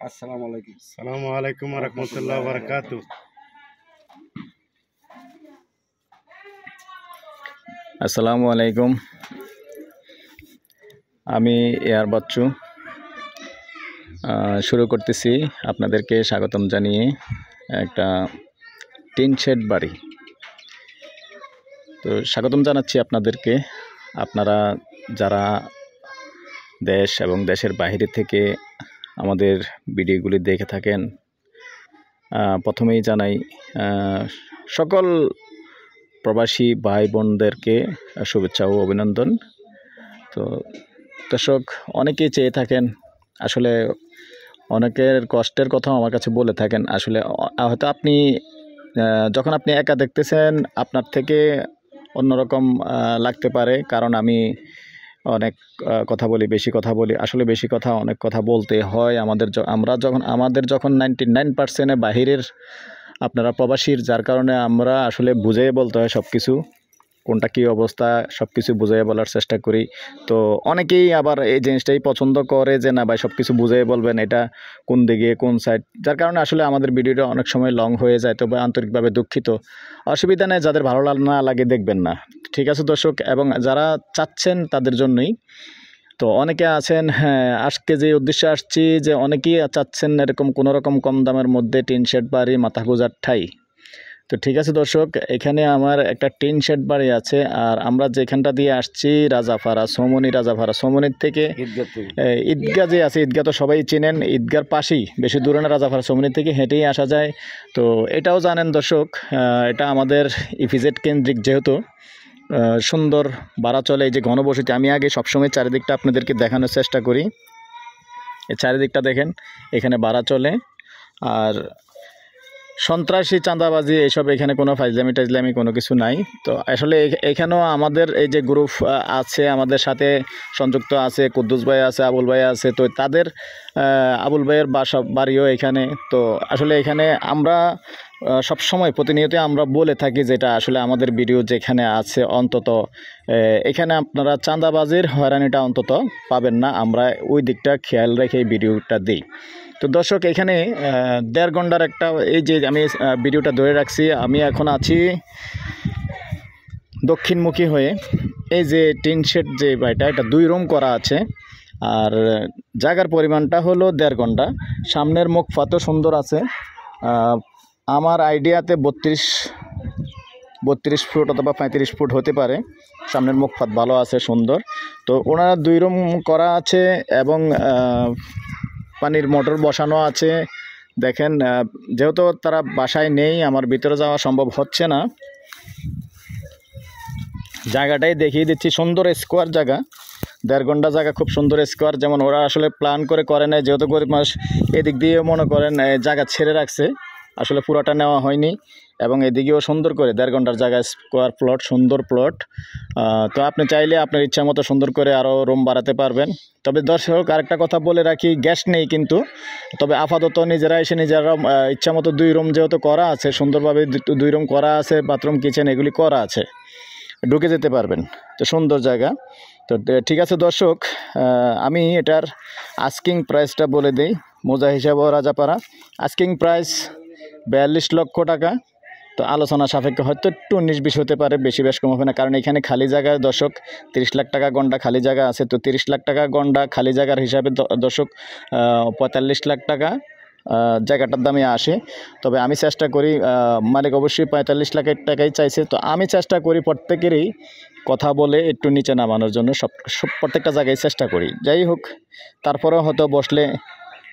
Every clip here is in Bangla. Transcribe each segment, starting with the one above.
আসসালামু আলাইকুম। আসসালামু আলাইকুম ওয়া রাহমাতুল্লাহি ওয়া বারাকাতুহু। আসসালামু আলাইকুম। আমি এয়ার বাচ্চু শুরু করতেছি আপনাদেরকে স্বাগতম জানিয়ে একটা টিন শেড বাড়ি। তো স্বাগতম জানাচ্ছি আপনাদেরকে। আপনারা যারা দেশ এবং দেশের বাইরে থেকে আমাদের ভিডিওগুলি দেখে থাকেন, প্রথমেই জানাই সকল প্রবাসী ভাই বোনদেরকে শুভেচ্ছা ও অভিনন্দন। তো দর্শক, অনেকেই চেয়ে থাকেন, আসলে অনেকের কষ্টের কথাও আমার কাছে বলে থাকেন। আসলে হয়তো আপনি যখন আপনি একা দেখতেছেন আপনার থেকে অন্যরকম লাগতে পারে, কারণ আমি অনেক কথা বলি, বেশি কথা বলি। আসলে বেশি কথা, অনেক কথা বলতে হয় আমাদের যখন 99% বাহিরের আপনারা প্রবাসীর, যার কারণে আমরা আসলে বুঝিয়ে বলতে হয় সব কিছু, কোনটা কী অবস্থা সব কিছু বুঝিয়ে বলার চেষ্টা করি। তো অনেকেই আবার এই জিনিসটাই পছন্দ করে যে না ভাই সব কিছু বুঝিয়ে বলবেন, এটা কোন দিকে কোন সাইড, যার কারণে আসলে আমাদের ভিডিওটা অনেক সময় লং হয়ে যায়। তবে আন্তরিকভাবে দুঃখিত, অসুবিধা নেই, যাদের ভালো না লাগে দেখবেন না, ঠিক আছে দর্শক। এবং যারা চাচ্ছেন তাদের জন্যই। তো অনেকে আছেন, হ্যাঁ, আজকে যে উদ্দেশ্যে আসছি, যে অনেকেই চাচ্ছেন এরকম কোনোরকম কম দামের মধ্যে টিন শেড বাড়ি, মাথা গোঁজার ঠাই। তো ঠিক আছে দর্শক, এখানে আমার একটা টিন শেড বাড়ি আছে। আর আমরা যেখানটা দিয়ে আসছি রাজাপাড়া, সোমনির থেকে ঈদগাহ যে আছে, ঈদগাহ তো সবাই চিনেন, ঈদগার পাশেই, বেশি দূরে না, রাজাপাড়া সোমনির থেকে হেঁটেই আসা যায়। তো এটাও জানেন দর্শক, এটা আমাদের ইপিজেড কেন্দ্রিক, যেহেতু সুন্দর ভাড়া চলে। এই যে ঘনবসতি, আমি আগে সবসময় চারিদিকটা আপনাদেরকে দেখানোর চেষ্টা করি। এই চারিদিকটা দেখেন, এখানে ভাড়া চলে। আর সন্ত্রাসী, চাঁদাবাজি, এইসব এখানে কোনো ফাইজলামি কোনো কিছু নাই। তো আসলে এখানেও আমাদের এই যে গ্রুপ আছে, আমাদের সাথে সংযুক্ত আছে, কুদ্দুস ভাই আছে, আবুল ভাই আছে। তো তাদের আবুল ভাইয়ের বাড়িও এখানে। তো আসলে এখানে আমরা সবসময় প্রতিনিয়ত আমরা বলে থাকি, যেটা আসলে আমাদের ভিডিও যেখানে আছে, অন্তত এখানে আপনারা চাঁদাবাজির হয়রানিটা অন্তত পাবেন না। আমরা ওই দিকটা খেয়াল রেখে এই ভিডিওটা দিই। তো দর্শক, এখানে 1.5 ঘন্টার একটা, এই যে আমি ভিডিওটা ধরে রাখছি, আমি এখন আছি দক্ষিণমুখী হয়ে। এই যে টিন শেড যে বাড়িটা, এটা 2 রুম করা আছে। আর জায়গার পরিমাণটা হলো 1.5 ঘন্টা। সামনের মুখপাতও সুন্দর আছে। আমার আইডিয়াতে 32 ফুট অথবা 35 ফুট হতে পারে। সামনের মুখপাত ভালো আছে, সুন্দর। তো ওনারা 2 রুম করা আছে এবং পানির মোটর বসানো আছে। দেখেন, যেহেতু তারা বাসায় নেই, আমার ভিতরে যাওয়া সম্ভব হচ্ছে না। জায়গাটাই দেখিয়ে দিচ্ছি, সুন্দর স্কোয়ার জায়গা, 1.5 ঘন্টা জায়গা, খুব সুন্দর স্কোয়ার। যেমন ওরা আসলে প্ল্যান করে নেয়, যেহেতু গরিব মাস, এদিক দিয়ে মনে করেন জায়গা ছেড়ে রাখছে, আসলে পুরাটা নেওয়া হয়নি। এবং এদিকেও সুন্দর করে 1.5 ঘন্টার জায়গায় স্কোয়ার প্লট, সুন্দর প্লট। তো আপনি চাইলে আপনার ইচ্ছা মতো সুন্দর করে আরও রুম বাড়াতে পারবেন। তবে দর্শক, আরেকটা কথা বলে রাখি, গ্যাস নেই কিন্তু। তবে আপাতত নিজেরা ইচ্ছা মতো 2 রুম যেহেতু করা আছে, সুন্দরভাবে 2 রুম করা আছে, বাথরুম, কিচেন এগুলি করা আছে, ঢুকে যেতে পারবেন। তো সুন্দর জায়গা। তো ঠিক আছে দর্শক, আমি এটার আস্কিং প্রাইসটা বলে দিই। মোজা হিসাবেও রাজাপাড়া, আস্কিং প্রাইস 42 লক্ষ টাকা। তো আলোচনা সাপেক্ষে হয়তো একটু 19-20 হতে পারে, বেশি বেশ কম হবে না, কারণ এখানে খালি জায়গা দর্শক 30 লাখ টাকা গন্ডা খালি জায়গা আছে। তো 30 লাখ টাকা গন্ডা খালি জায়গার হিসাবে দর্শক 45 লাখ টাকা জায়গাটার দামে আসে। তবে আমি চেষ্টা করি, মালিক অবশ্যই 45 লাখ টাকাই চাইছে। তো আমি চেষ্টা করি প্রত্যেকেরই কথা বলে একটু নিচে নামানোর জন্য, প্রত্যেকটা জায়গায় চেষ্টা করি। যাই হোক, তারপরেও হয়তো বসলে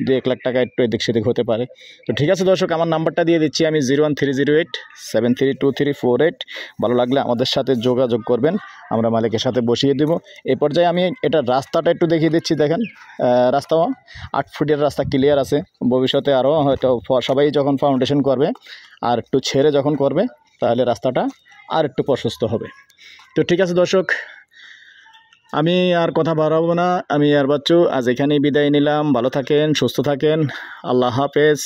2-1 লাখ টাকা একটু এদিক সেদিক হতে পারে। তো ঠিক আছে দর্শক, আমার নাম্বারটা দিয়ে দিচ্ছি আমি, 01308732348। ভালো লাগলে আমাদের সাথে যোগাযোগ করবেন, আমরা মালিকের সাথে বসিয়ে দেব। এই পর্যায়ে আমি এটার রাস্তাটা একটু দেখিয়ে দিচ্ছি। দেখেন, রাস্তাও 8 ফুটের রাস্তা, ক্লিয়ার আছে। ভবিষ্যতে আরও হয়তো সবাই যখন ফাউন্ডেশন করবে আর একটু ছেড়ে যখন করবে, তাহলে রাস্তাটা আর একটু প্রশস্ত হবে। তো ঠিক আছে দর্শক, আমি আর কথা বাড়াবো না, আমি এয়ার বাচ্চু আজ এখানেই বিদায় নিলাম। ভালো থাকেন, সুস্থ থাকেন, আল্লাহ হাফেজ।